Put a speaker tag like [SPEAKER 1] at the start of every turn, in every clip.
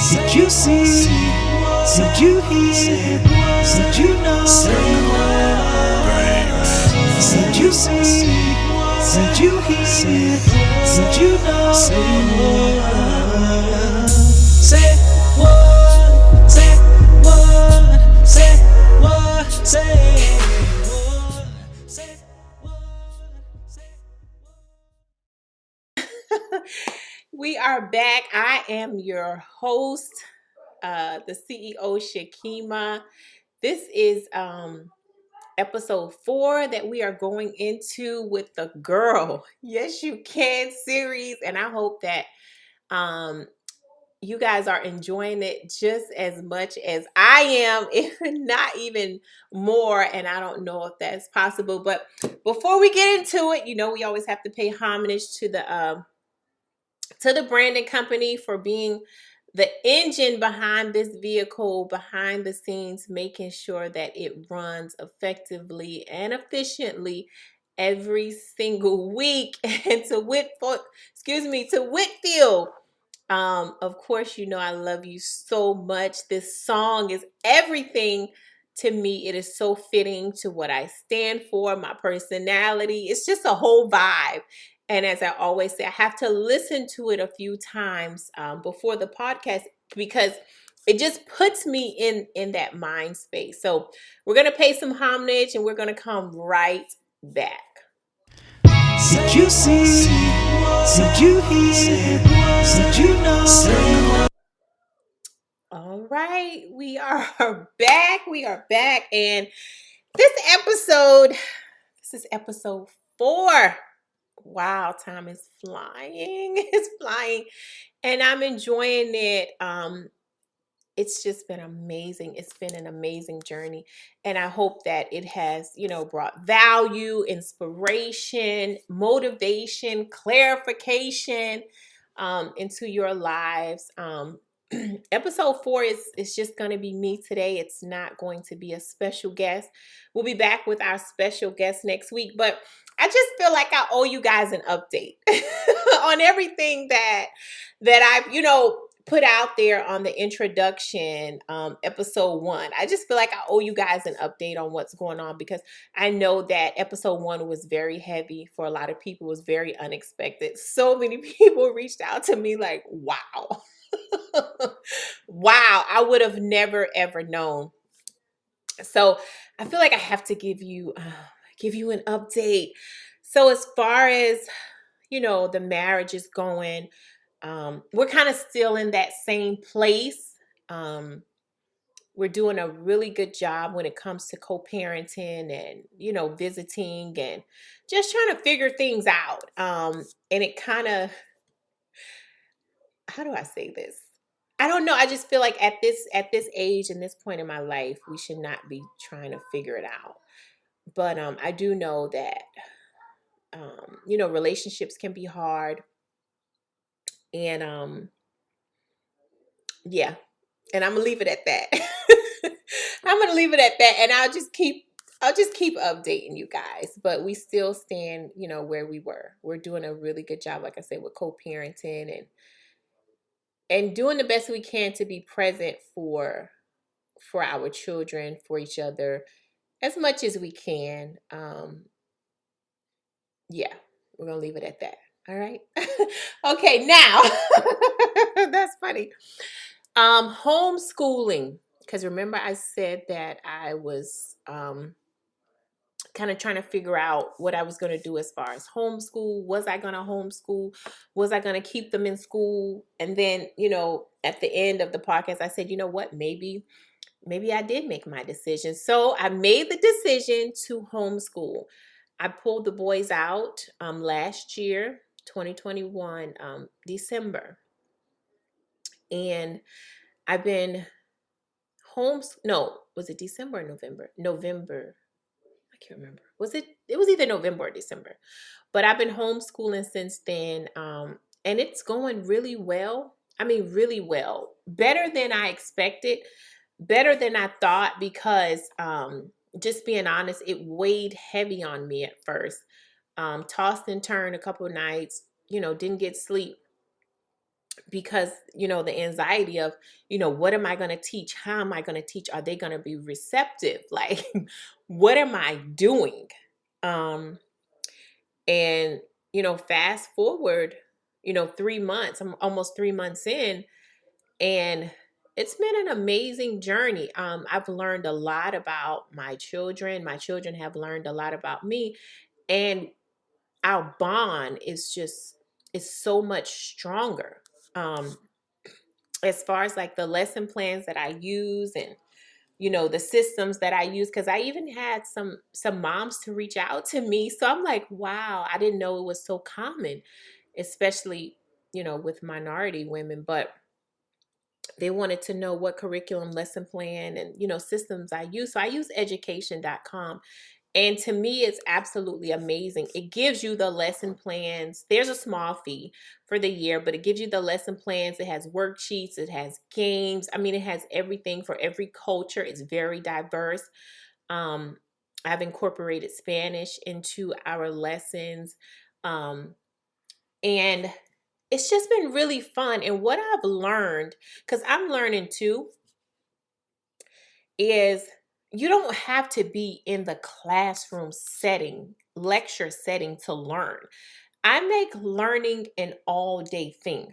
[SPEAKER 1] Did you see? Did you hear? Did you know? Did you see? Did you hear? Did you know? Say what? Say what? Say what? Say what? Say what? Say
[SPEAKER 2] We are back. I am your host, the CEO Shakima. This is episode 4 that we are going into with the Gurl. Yes, you can series, and I hope that um, you guys are enjoying it just as much as I am, if not even more. And I don't know if that's possible. But before we get into it, we always have to pay homage to the branding company for being the engine behind this vehicle, behind the scenes, making sure that it runs effectively and efficiently every single week. And to Whitfield, of course, I love you so much. This song is everything to me. It is so fitting to what I stand for, my personality. It's just a whole vibe. And as I always say, I have to listen to it a few times before the podcast because it just puts me in that mind space. So we're going to pay some homage and we're going to come right back.
[SPEAKER 1] Did you see? Did you hear? Did you know?
[SPEAKER 2] All right, we are back. We are back. And this is episode 4. Wow, time is flying. It's flying. And I'm enjoying it. It's just been amazing. It's been an amazing journey. And I hope that it has, brought value, inspiration, motivation, clarification into your lives. Episode 4 is just going to be me today. It's not going to be a special guest. We'll be back with our special guest next week. But I just feel like I owe you guys an update on everything that I've, put out there on the introduction, episode 1. I just feel like I owe you guys an update on what's going on because I know that episode 1 was very heavy for a lot of people. It was very unexpected. So many people reached out to me like, wow. Wow, I would have never ever known. So I feel like I have to give you an update. So as far as the marriage is going, we're kind of still in that same place. We're doing a really good job when it comes to co-parenting and visiting and just trying to figure things out. And it kind of, how do I say this? I don't know. I just feel like at this age and this point in my life, we should not be trying to figure it out. But I do know that relationships can be hard, and yeah, and I'm gonna leave it at that. I'm gonna leave it at that, and I'll just keep updating you guys. But we still stand, where we were. We're doing a really good job, like I said, with co-parenting and doing the best we can to be present for our children, for each other, as much as we can. Yeah, we're gonna leave it at that. All right. Okay, now that's funny. Homeschooling, because remember I said that I was kind of trying to figure out what I was going to do as far as homeschool. Was I going to homeschool? Was I going to keep them in school? And then, at the end of the podcast, I said, you know what? Maybe I did make my decision. So I made the decision to homeschool. I pulled the boys out last year, 2021, December. And I've been was it December or November? November. I can't remember. It was either November or December. But I've been homeschooling since then. And it's going really well. I mean, really well. Better than I expected. Better than I thought because just being honest, it weighed heavy on me at first. Tossed and turned a couple of nights, didn't get sleep. because, the anxiety of, what am I going to teach? How am I going to teach? Are they going to be receptive? Like, what am I doing? Um, and, fast forward, 3 months, I'm almost 3 months in, and it's been an amazing journey. I've learned a lot about my children. My children have learned a lot about me. And our bond is so much stronger. Um, as far as like the lesson plans that I use, and the systems that I use, because I even had some moms to reach out to me. So I'm like, wow, I didn't know it was so common, especially with minority women. But they wanted to know what curriculum, lesson plan, and systems I use. So I use education.com. And to me, it's absolutely amazing. It gives you the lesson plans. There's a small fee for the year, but it gives you the lesson plans. It has worksheets, it has games. I mean, it has everything for every culture. It's very diverse. Um, I've incorporated Spanish into our lessons. Um, and it's just been really fun. And what I've learned, because I'm learning too, is you don't have to be in the classroom setting, lecture setting to learn. I make learning an all day thing,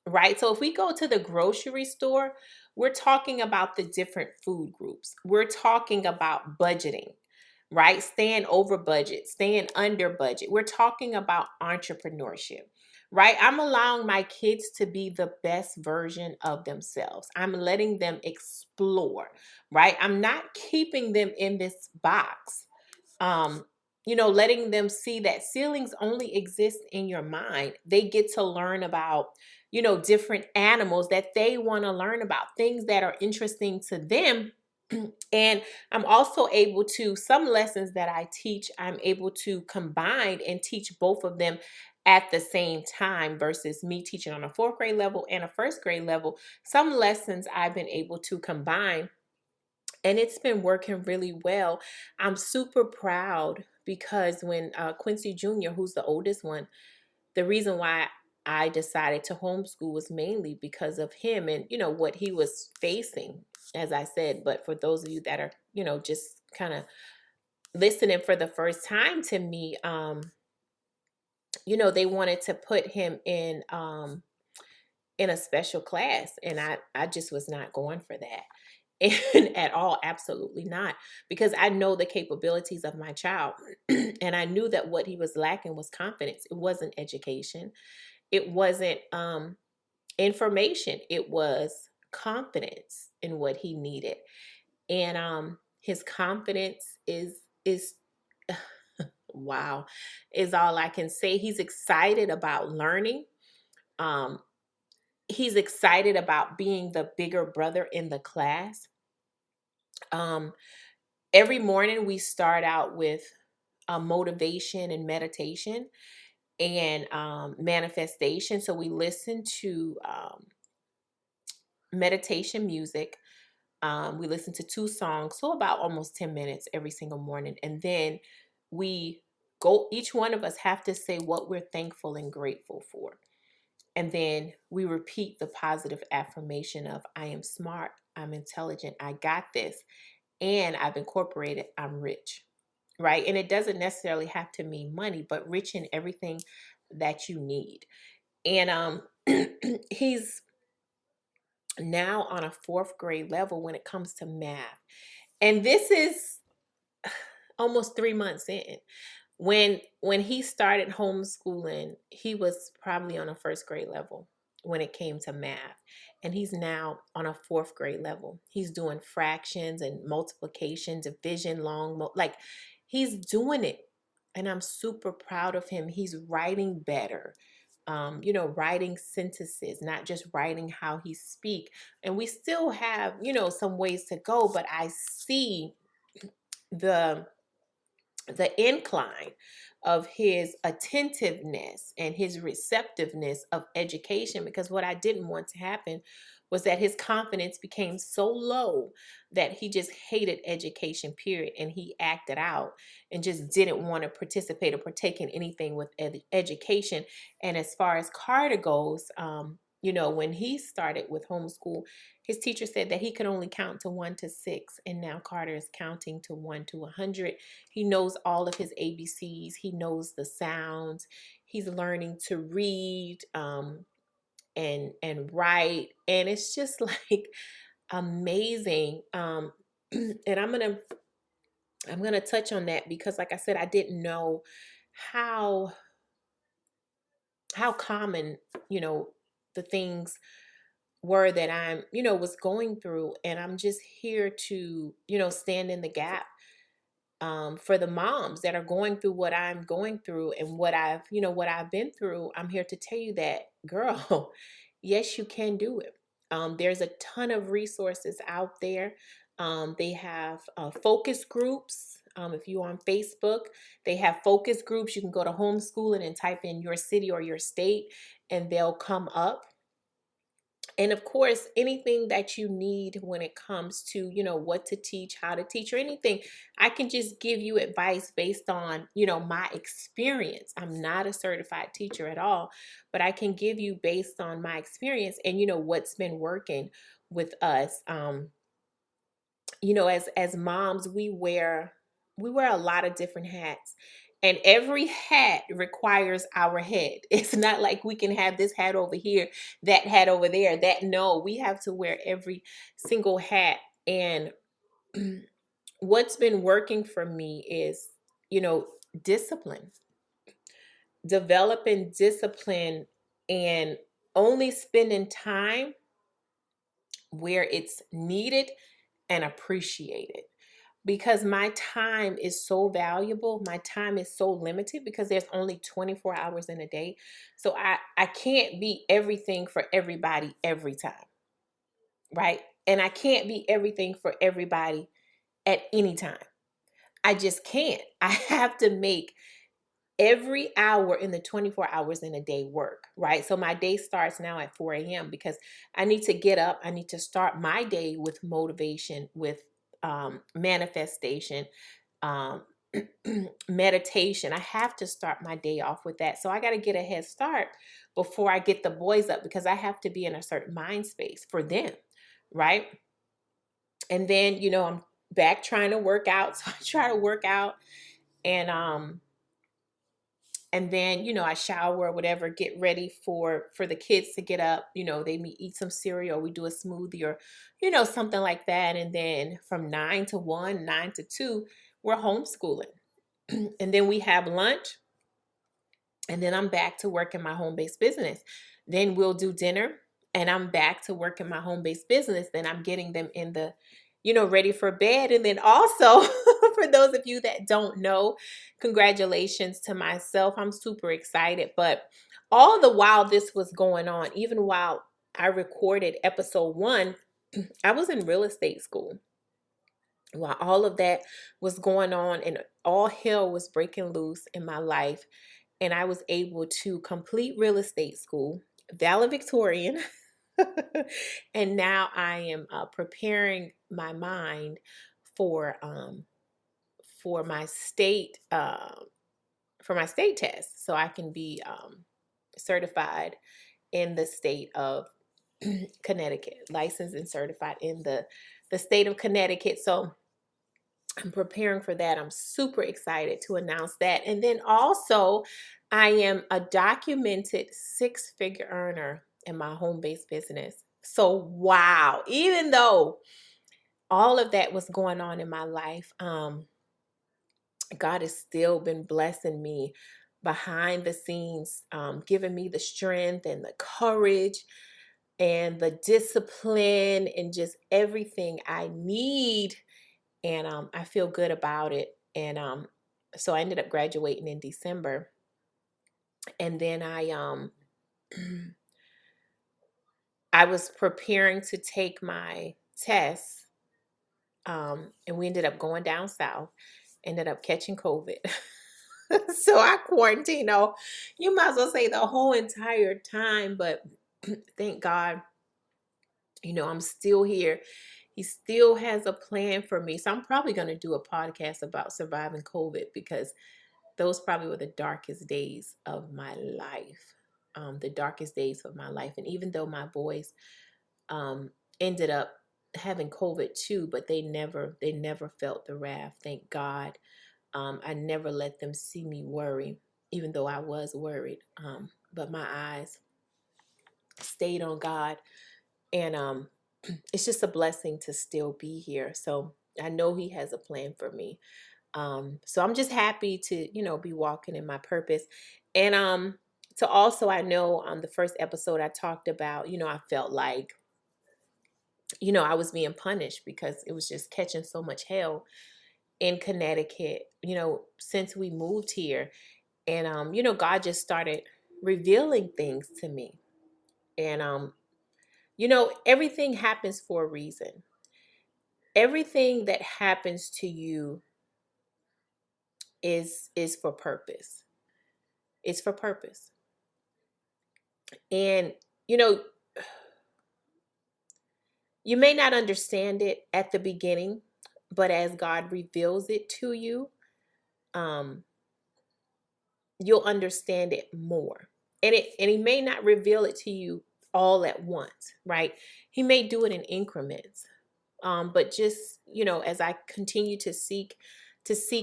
[SPEAKER 2] right? So if we go to the grocery store, we're talking about the different food groups. We're talking about budgeting, right? Staying over budget, staying under budget. We're talking about entrepreneurship, right? I'm allowing my kids to be the best version of themselves. I'm letting them explore, right? I'm not keeping them in this box. um Letting them see that ceilings only exist in your mind. They get to learn about different animals that they want to learn about, things that are interesting to them. And I'm also able to, some lessons that I teach, I'm able to combine and teach both of them at the same time, versus me teaching on a fourth grade level and a first grade level. Some lessons I've been able to combine, and it's been working really well. I'm super proud because when Quincy Jr., who's the oldest one, the reason why I decided to homeschool was mainly because of him and what he was facing, as I said. But for those of you that are just kind of listening for the first time to me, they wanted to put him in a special class, and I just was not going for that. And at all, absolutely not, because I know the capabilities of my child. And I knew that what he was lacking was confidence. It wasn't education, it wasn't information, it was confidence in what he needed. And his confidence is wow, is all I can say. He's excited about learning. um he's excited about being the bigger brother in the class. um every morning we start out with motivation and meditation and manifestation. So we listen to meditation music. We listen to two songs, so about almost 10 minutes every single morning. And then we go, each one of us have to say what we're thankful and grateful for. And then we repeat the positive affirmation of, I am smart, I'm intelligent, I got this. And I've incorporated, I'm rich, right? And it doesn't necessarily have to mean money, but rich in everything that you need. And he's now on a fourth grade level when it comes to math. And this is almost 3 months in. When he started homeschooling, he was probably on a first grade level when it came to math. And he's now on a fourth grade level. He's doing fractions and multiplication, division, like he's doing it. And I'm super proud of him. He's writing better. Writing sentences, not just writing how he speak. And we still have, some ways to go, but I see the incline of his attentiveness and his receptiveness of education. Because what I didn't want to happen was that his confidence became so low that he just hated education, period, and he acted out and just didn't want to participate or partake in anything with education. And as far as Carter goes, when he started with homeschool, his teacher said that he could only count to 1 to 6. And now Carter is counting to 1 to 100. He knows all of his ABCs. He knows the sounds. He's learning to read and write. And it's just like amazing. And I'm gonna touch on that because, like I said, I didn't know how common, the things were that I'm, was going through. And I'm just here to, stand in the gap for the moms that are going through what I'm going through and what I've been through. I'm here to tell you that, girl, yes, you can do it. There's a ton of resources out there. They have focus groups. If you're on Facebook, they have focus groups. You can go to homeschooling and type in your city or your state, and they'll come up. And of course, anything that you need when it comes to, what to teach, how to teach, or anything, I can just give you advice based on, my experience. I'm not a certified teacher at all, but I can give you based on my experience and, what's been working with us. As moms, we wear a lot of different hats. And every hat requires our head. It's not like we can have this hat over here, that hat over there. No, we have to wear every single hat. And what's been working for me is, discipline, developing discipline, and only spending time where it's needed and appreciated. Because my time is so valuable. My time is so limited because there's only 24 hours in a day. So I can't be everything for everybody every time, right? And I can't be everything for everybody at any time. I just can't. I have to make every hour in the 24 hours in a day work, right? So my day starts now at 4 a.m. because I need to get up. I need to start my day with motivation, with manifestation, um, meditation. I have to start my day off with that. So I got to get a head start before I get the boys up because I have to be in a certain mind space for them, right? And then, I'm back trying to work out. So I try to work out and then, I shower or whatever, get ready for the kids to get up. They eat some cereal, we do a smoothie or, something like that. And then from 9 to 1, 9 to 2, we're homeschooling. And then we have lunch. And then I'm back to work in my home-based business. Then we'll do dinner and I'm back to work in my home-based business. Then I'm getting them in the, ready for bed. And then also, for those of you that don't know, congratulations to myself. I'm super excited. But all the while this was going on, even while I recorded episode 1, I was in real estate school. While all of that was going on and all hell was breaking loose in my life, and I was able to complete real estate school, valedictorian. And now I am preparing my mind for my state test, so I can be certified in the state of Connecticut, licensed and certified in the state of Connecticut. So I'm preparing for that. I'm super excited to announce that. And then also, I am a documented 6-figure earner in my home-based business. So, wow, even though all of that was going on in my life, God has still been blessing me behind the scenes, giving me the strength and the courage and the discipline and just everything I need. And I feel good about it. And so I ended up graduating in December. And then I was preparing to take my test. And we ended up going down south, ended up catching COVID. So I quarantined, you might as well say the whole entire time. But thank God, I'm still here. He still has a plan for me. So I'm probably going to do a podcast about surviving COVID because those probably were the darkest days of my life. the darkest days of my life. And even though my boys um, ended up having COVID too, but they never felt the wrath. Thank God. I never let them see me worry, even though I was worried. But my eyes stayed on God, and it's just a blessing to still be here. So I know He has a plan for me. So I'm just happy to, be walking in my purpose. And to also, I know on the first episode I talked about, I felt like, I was being punished because it was just catching so much hell in Connecticut, since we moved here. And God just started revealing things to me. And everything happens for a reason. Everything that happens to you is for purpose. It's for purpose. And you know, you may not understand it at the beginning, but as God reveals it to you, um, you'll understand it more. And He may not reveal it to you all at once, right? He may do it in increments. But just, as I continue to seek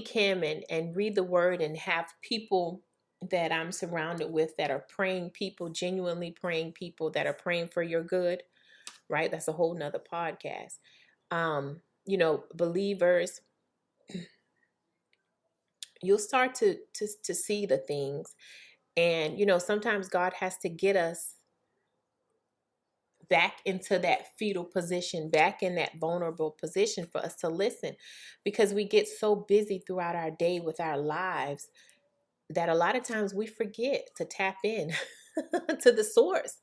[SPEAKER 2] Him and read the word and have people that I'm surrounded with that are praying people, genuinely praying people that are praying for your good, right? That's a whole nother podcast. Believers, you'll start to see the things. And, sometimes God has to get us back into that fetal position, back in that vulnerable position for us to listen, because we get so busy throughout our day with our lives that a lot of times we forget to tap in to the source.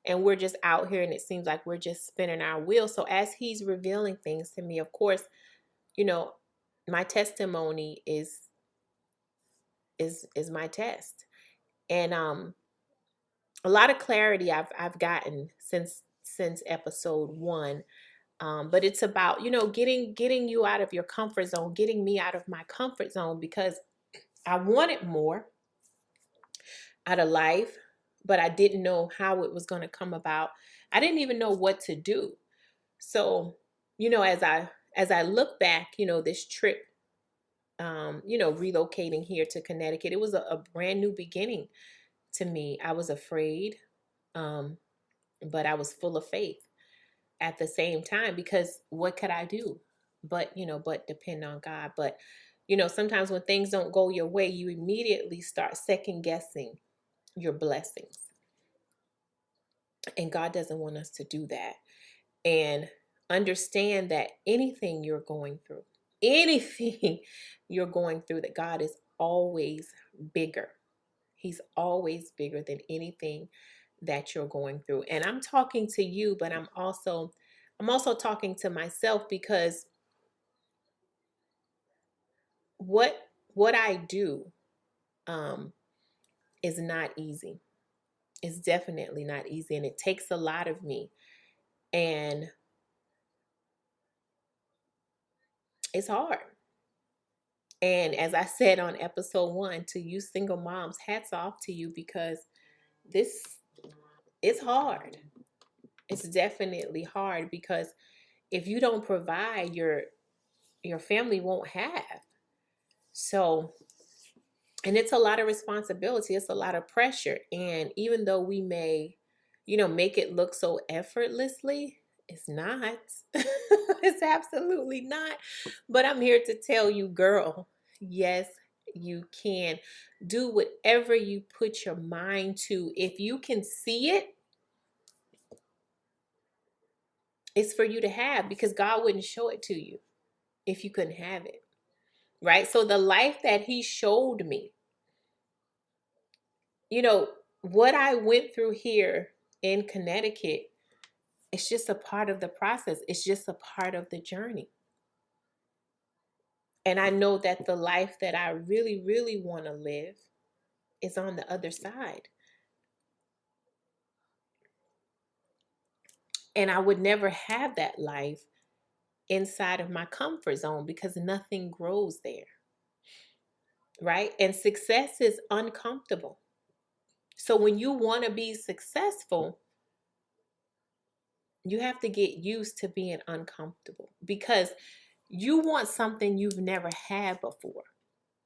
[SPEAKER 2] And we're just out here and it seems like we're just spinning our wheels. So as He's revealing things to me, of course, my testimony is my test. And a lot of clarity I've gotten since episode 1. But it's about, getting you out of your comfort zone, getting me out of my comfort zone, because I wanted more out of life, but I didn't know how it was going to come about. I didn't even know what to do. So, as I look back, this trip, relocating here to Connecticut, it was a brand new beginning to me. I was afraid, but I was full of faith at the same time, because what could I do but depend on God. But sometimes when things don't go your way, you immediately start second guessing your blessings, and God doesn't want us to do that. And understand that anything you're going through, anything you're going through, that God is always bigger. He's always bigger than anything that you're going through. And I'm talking to you, but I'm also talking to myself, because what I do is not easy. It's definitely not easy, and it takes a lot of me. And it's hard. And as I said on episode 1, to you single moms, hats off to you, because this is hard. It's definitely hard, because if you don't provide, your family won't have. So, and it's a lot of responsibility. It's a lot of pressure. And even though we may, make it look so effortlessly, it's not. It's absolutely not. But I'm here to tell you, girl, yes, you can. Do whatever you put your mind to. If you can see it, it's for you to have, because God wouldn't show it to you if you couldn't have it. Right? So the life that He showed me, what I went through here in Connecticut, it's just a part of the process. It's just a part of the journey. And I know that the life that I really, really want to live is on the other side. And I would never have that life inside of my comfort zone, because nothing grows there. Right? And success is uncomfortable. So when you want to be successful, you have to get used to being uncomfortable, because you want something you've never had before,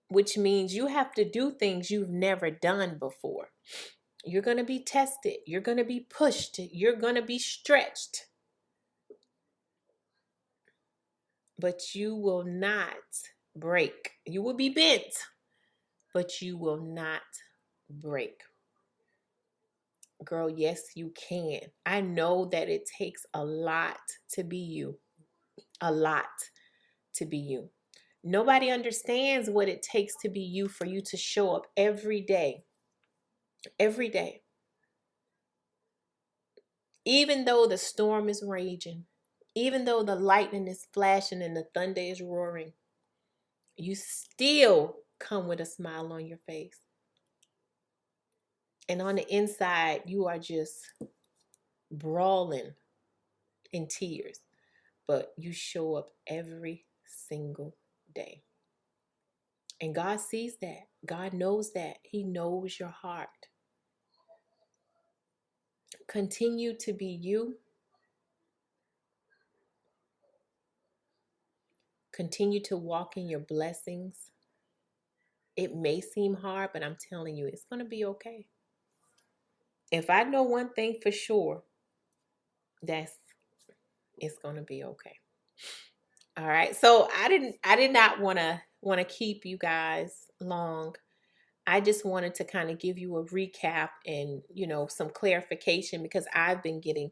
[SPEAKER 2] which means you have to do things you've never done before. You're going to be tested. You're going to be pushed. You're going to be stretched. But you will not break. You will be bent, but you will not break. Girl, yes, you can. I know that it takes a lot to be you. A lot to be you. Nobody understands what it takes to be you, for you to show up every day. Every day. Even though the storm is raging, even though the lightning is flashing and the thunder is roaring, you still come with a smile on your face. And on the inside, you are just brawling in tears. But you show up every single day. And God sees that. God knows that. He knows your heart. Continue to be you. Continue to walk in your blessings. It may seem hard, but I'm telling you, it's going to be okay. If I know one thing for sure, it's going to be okay. All right. So I did not want to keep you guys long. I just wanted to kind of give you a recap and, some clarification, because I've been getting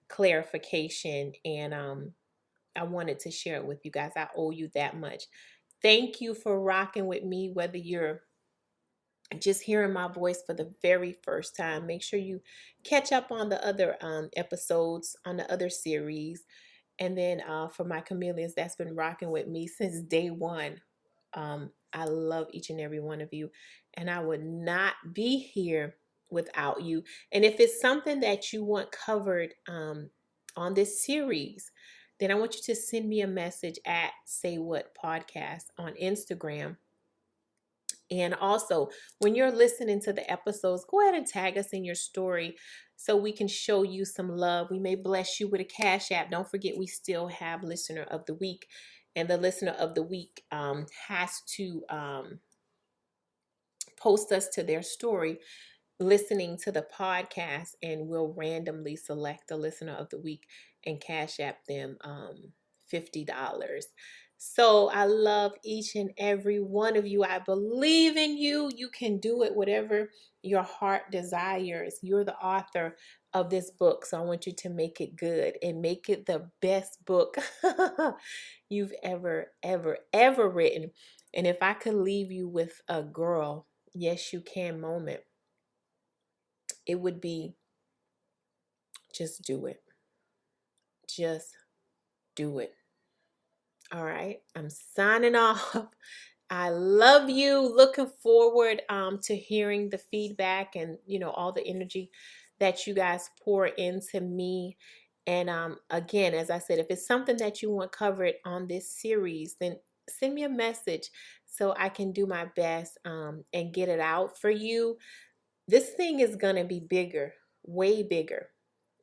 [SPEAKER 2] clarification, and I wanted to share it with you guys. I owe you that much. Thank you for rocking with me, whether you're just hearing my voice for the very first time. Make sure you catch up on the other episodes, on the other series. And then for my chameleons that's been rocking with me since day one, I love each and every one of you. And I would not be here without you. And if it's something that you want covered on this series, then I want you to send me a message at Say What Podcast on Instagram. And also, when you're listening to the episodes, go ahead and tag us in your story so we can show you some love. We may bless you with a Cash App. Don't forget, we still have Listener of the Week. And the Listener of the Week has to post us to their story listening to the podcast, and we'll randomly select the Listener of the Week and Cash App them $50. So I love each and every one of you. I believe in you. You can do it, whatever your heart desires. You're the author of this book, so I want you to make it good and make it the best book you've ever written. And if I could leave you with a girl, yes, you can moment, it would be, just do it. Just do it. All right. I'm signing off. I love you. Looking forward to hearing the feedback and, all the energy that you guys pour into me. And again, as I said, if it's something that you want covered on this series, then send me a message so I can do my best and get it out for you. This thing is going to be bigger, way bigger.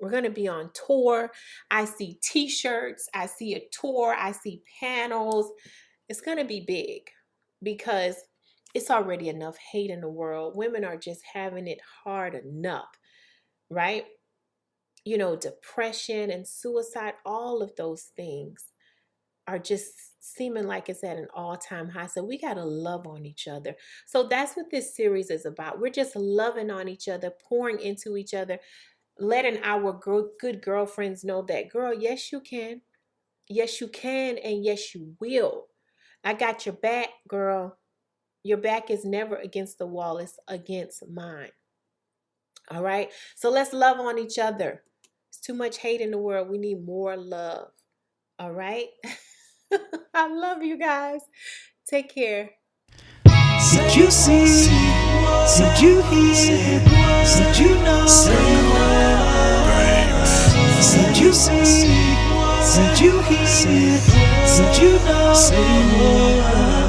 [SPEAKER 2] We're going to be on tour. I see t-shirts. I see a tour. I see panels. It's going to be big because it's already enough hate in the world. Women are just having it hard enough, right? Depression and suicide, all of those things are just seeming like it's at an all-time high. So we got to love on each other. So that's what this series is about. We're just loving on each other, pouring into each other, letting our good girlfriends know that, girl, yes, you can. Yes, you can. And yes, you will. I got your back, girl. Your back is never against the wall. It's against mine. All right. So let's love on each other. There's too much hate in the world. We need more love. All right. I love you guys. Take care.
[SPEAKER 1] Did you see? Did you hear? Did you know? Did you see? Did you hear? Did you know?